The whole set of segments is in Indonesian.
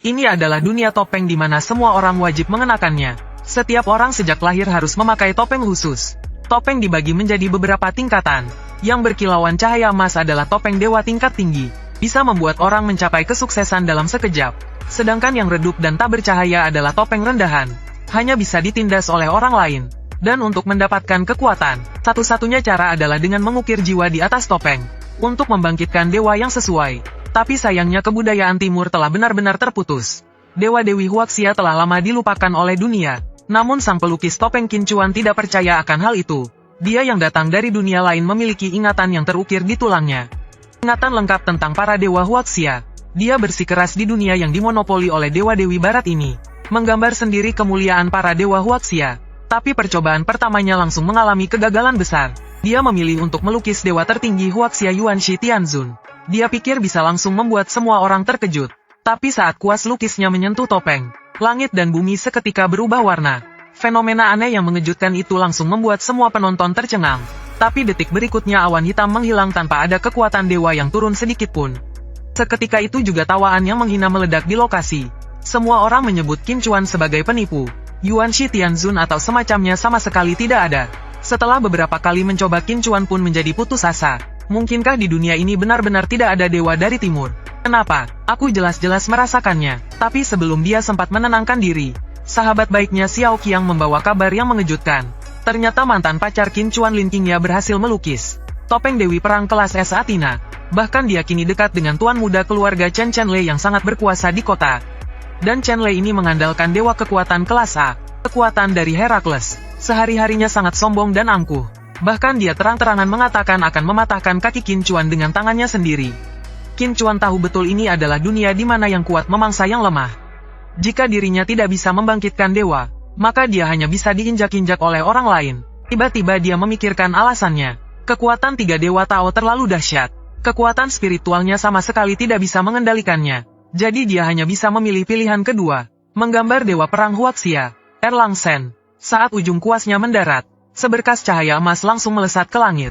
Ini adalah dunia topeng di mana semua orang wajib mengenakannya. Setiap orang sejak lahir harus memakai topeng khusus. Topeng dibagi menjadi beberapa tingkatan. Yang berkilauan cahaya emas adalah topeng dewa tingkat tinggi. Bisa membuat orang mencapai kesuksesan dalam sekejap. Sedangkan yang redup dan tak bercahaya adalah topeng rendahan. Hanya bisa ditindas oleh orang lain. Dan untuk mendapatkan kekuatan, satu-satunya cara adalah dengan mengukir jiwa di atas topeng. Untuk membangkitkan dewa yang sesuai. Tapi sayangnya kebudayaan timur telah benar-benar terputus. Dewa-dewi Huaxia telah lama dilupakan oleh dunia. Namun sang pelukis topeng Qin Chuan tidak percaya akan hal itu. Dia yang datang dari dunia lain memiliki ingatan yang terukir di tulangnya. Ingatan lengkap tentang para dewa Huaxia. Dia bersikeras di dunia yang dimonopoli oleh dewa-dewi barat ini. Menggambar sendiri kemuliaan para dewa Huaxia. Tapi percobaan pertamanya langsung mengalami kegagalan besar. Dia memilih untuk melukis dewa tertinggi Huaxia Yuanshi Tianzun. Dia pikir bisa langsung membuat semua orang terkejut. Tapi saat kuas lukisnya menyentuh topeng, langit dan bumi seketika berubah warna. Fenomena aneh yang mengejutkan itu langsung membuat semua penonton tercengang. Tapi detik berikutnya awan hitam menghilang tanpa ada kekuatan dewa yang turun sedikit pun. Seketika itu juga tawaan yang menghina meledak di lokasi. Semua orang menyebut Qin Chuan sebagai penipu. Yuanshi Tianzun atau semacamnya sama sekali tidak ada. Setelah beberapa kali mencoba, Qin Chuan pun menjadi putus asa. Mungkinkah di dunia ini benar-benar tidak ada dewa dari timur? Kenapa? Aku jelas-jelas merasakannya. Tapi sebelum dia sempat menenangkan diri, sahabat baiknya Xiao Qiang membawa kabar yang mengejutkan. Ternyata mantan pacar Qin Chuan Lin Qingya berhasil melukis topeng Dewi Perang kelas S Athena. Bahkan dia kini dekat dengan tuan muda keluarga Chen Lei yang sangat berkuasa di kota. Dan Chen Lei ini mengandalkan dewa kekuatan kelas A, kekuatan dari Herakles. Sehari-harinya sangat sombong dan angkuh. Bahkan dia terang-terangan mengatakan akan mematahkan kaki Qin Chuan dengan tangannya sendiri. Qin Chuan tahu betul ini adalah dunia di mana yang kuat memangsa yang lemah. Jika dirinya tidak bisa membangkitkan dewa, maka dia hanya bisa diinjak-injak oleh orang lain. Tiba-tiba dia memikirkan alasannya. Kekuatan tiga dewa Tao terlalu dahsyat. Kekuatan spiritualnya sama sekali tidak bisa mengendalikannya. Jadi dia hanya bisa memilih pilihan kedua. Menggambar dewa perang Huaxia, Erlang Shen. Saat ujung kuasnya mendarat, seberkas cahaya emas langsung melesat ke langit.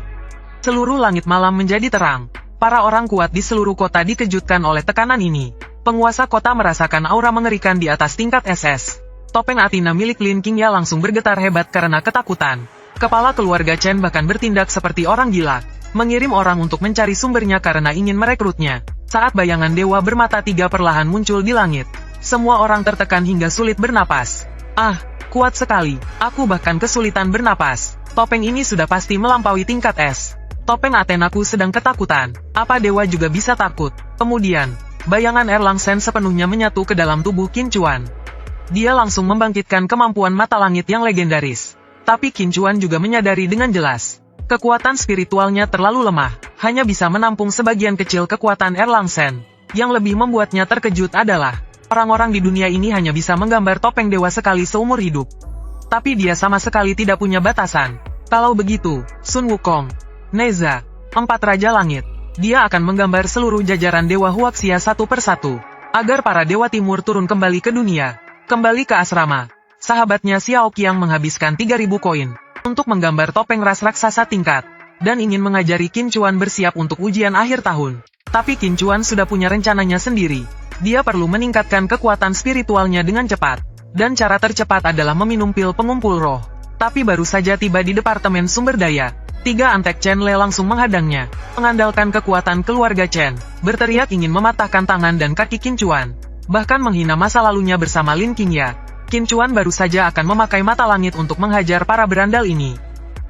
Seluruh langit malam menjadi terang. Para orang kuat di seluruh kota dikejutkan oleh tekanan ini. Penguasa kota merasakan aura mengerikan di atas tingkat SS. Topeng Athena milik Lin Qingya langsung bergetar hebat karena ketakutan. Kepala keluarga Chen bahkan bertindak seperti orang gila. Mengirim orang untuk mencari sumbernya karena ingin merekrutnya. Saat bayangan dewa bermata tiga perlahan muncul di langit, semua orang tertekan hingga sulit bernapas. Ah, kuat sekali. Aku bahkan kesulitan bernapas. Topeng ini sudah pasti melampaui tingkat S. Topeng Athenaku sedang ketakutan. Apa dewa juga bisa takut? Kemudian, bayangan Erlang Shen sepenuhnya menyatu ke dalam tubuh Qin Chuan. Dia langsung membangkitkan kemampuan mata langit yang legendaris. Tapi Qin Chuan juga menyadari dengan jelas. Kekuatan spiritualnya terlalu lemah, hanya bisa menampung sebagian kecil kekuatan Erlang Shen. Yang lebih membuatnya terkejut adalah, orang-orang di dunia ini hanya bisa menggambar topeng dewa sekali seumur hidup. Tapi dia sama sekali tidak punya batasan. Kalau begitu, Sun Wukong, Neza, 4 Raja Langit, dia akan menggambar seluruh jajaran dewa Huaxia satu persatu, agar para dewa timur turun kembali ke dunia, kembali ke asrama. Sahabatnya Xiao Qiang menghabiskan 3.000 koin untuk menggambar topeng ras raksasa tingkat, dan ingin mengajari Qin Chuan bersiap untuk ujian akhir tahun. Tapi Qin Chuan sudah punya rencananya sendiri. Dia perlu meningkatkan kekuatan spiritualnya dengan cepat, dan cara tercepat adalah meminum pil pengumpul roh. Tapi baru saja tiba di Departemen Sumber Daya, 3 antek Chen Lei langsung menghadangnya. Mengandalkan kekuatan keluarga Chen, berteriak ingin mematahkan tangan dan kaki Qin Chuan, bahkan menghina masa lalunya bersama Lin Qingya. Qin Chuan baru saja akan memakai mata langit untuk menghajar para berandal ini.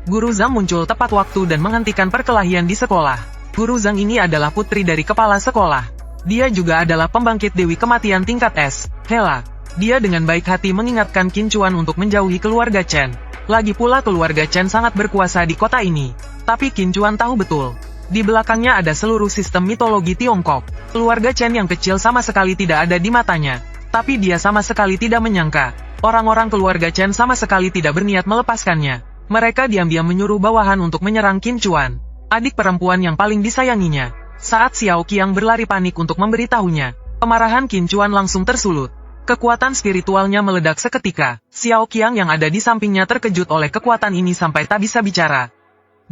Guru Zhang muncul tepat waktu dan menghentikan perkelahian di sekolah. Guru Zhang ini adalah putri dari kepala sekolah. Dia juga adalah pembangkit Dewi Kematian tingkat S, Hela. Dia dengan baik hati mengingatkan Qin Chuan untuk menjauhi keluarga Chen. Lagi pula keluarga Chen sangat berkuasa di kota ini. Tapi Qin Chuan tahu betul, di belakangnya ada seluruh sistem mitologi Tiongkok. Keluarga Chen yang kecil sama sekali tidak ada di matanya. Tapi dia sama sekali tidak menyangka, orang-orang keluarga Chen sama sekali tidak berniat melepaskannya. Mereka diam-diam menyuruh bawahan untuk menyerang Qin Chuan, adik perempuan yang paling disayanginya. Saat Xiao Qiang berlari panik untuk memberitahunya, kemarahan Qin Chuan langsung tersulut. Kekuatan spiritualnya meledak seketika. Xiao Qiang yang ada di sampingnya terkejut oleh kekuatan ini sampai tak bisa bicara.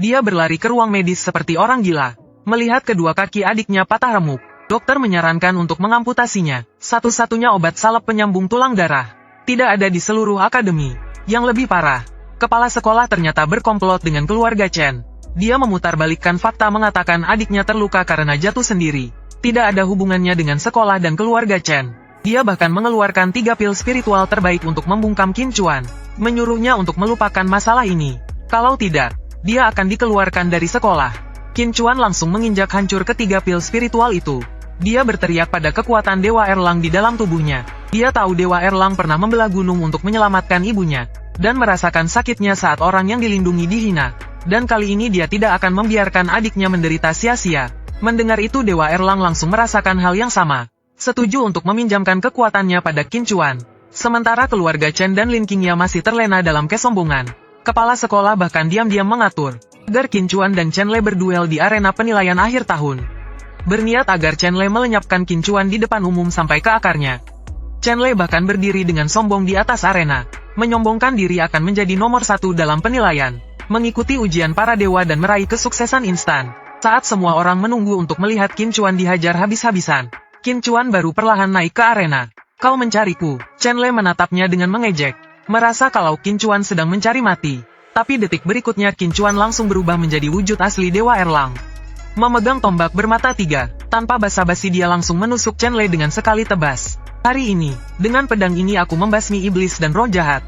Dia berlari ke ruang medis seperti orang gila, melihat kedua kaki adiknya patah remuk. Dokter menyarankan untuk mengamputasinya. Satu-satunya obat salep penyambung tulang darah. Tidak ada di seluruh akademi. Yang lebih parah, kepala sekolah ternyata berkomplot dengan keluarga Chen. Dia memutarbalikkan fakta mengatakan adiknya terluka karena jatuh sendiri. Tidak ada hubungannya dengan sekolah dan keluarga Chen. Dia bahkan mengeluarkan 3 pil spiritual terbaik untuk membungkam Qin Chuan. Menyuruhnya untuk melupakan masalah ini. Kalau tidak, dia akan dikeluarkan dari sekolah. Qin Chuan langsung menginjak hancur ketiga pil spiritual itu. Dia berteriak pada kekuatan Dewa Erlang di dalam tubuhnya. Dia tahu Dewa Erlang pernah membelah gunung untuk menyelamatkan ibunya, dan merasakan sakitnya saat orang yang dilindungi dihina. Dan kali ini dia tidak akan membiarkan adiknya menderita sia-sia. Mendengar itu Dewa Erlang langsung merasakan hal yang sama. Setuju untuk meminjamkan kekuatannya pada Qin Chuan. Sementara keluarga Chen dan Lin Qingya masih terlena dalam kesombongan. Kepala sekolah bahkan diam-diam mengatur agar Qin Chuan dan Chen Lei berduel di arena penilaian akhir tahun. Berniat agar Chen Lei melenyapkan Qin Chuan di depan umum sampai ke akarnya. Chen Lei bahkan berdiri dengan sombong di atas arena, menyombongkan diri akan menjadi nomor 1 dalam penilaian, mengikuti ujian para dewa dan meraih kesuksesan instan. Saat semua orang menunggu untuk melihat Qin Chuan dihajar habis-habisan, Qin Chuan baru perlahan naik ke arena. Kau mencariku? Chen Lei menatapnya dengan mengejek, merasa kalau Qin Chuan sedang mencari mati. Tapi detik berikutnya Qin Chuan langsung berubah menjadi wujud asli Dewa Erlang. Memegang tombak bermata 3, tanpa basa-basi dia langsung menusuk Chen Lei dengan sekali tebas. Hari ini, dengan pedang ini aku membasmi iblis dan roh jahat.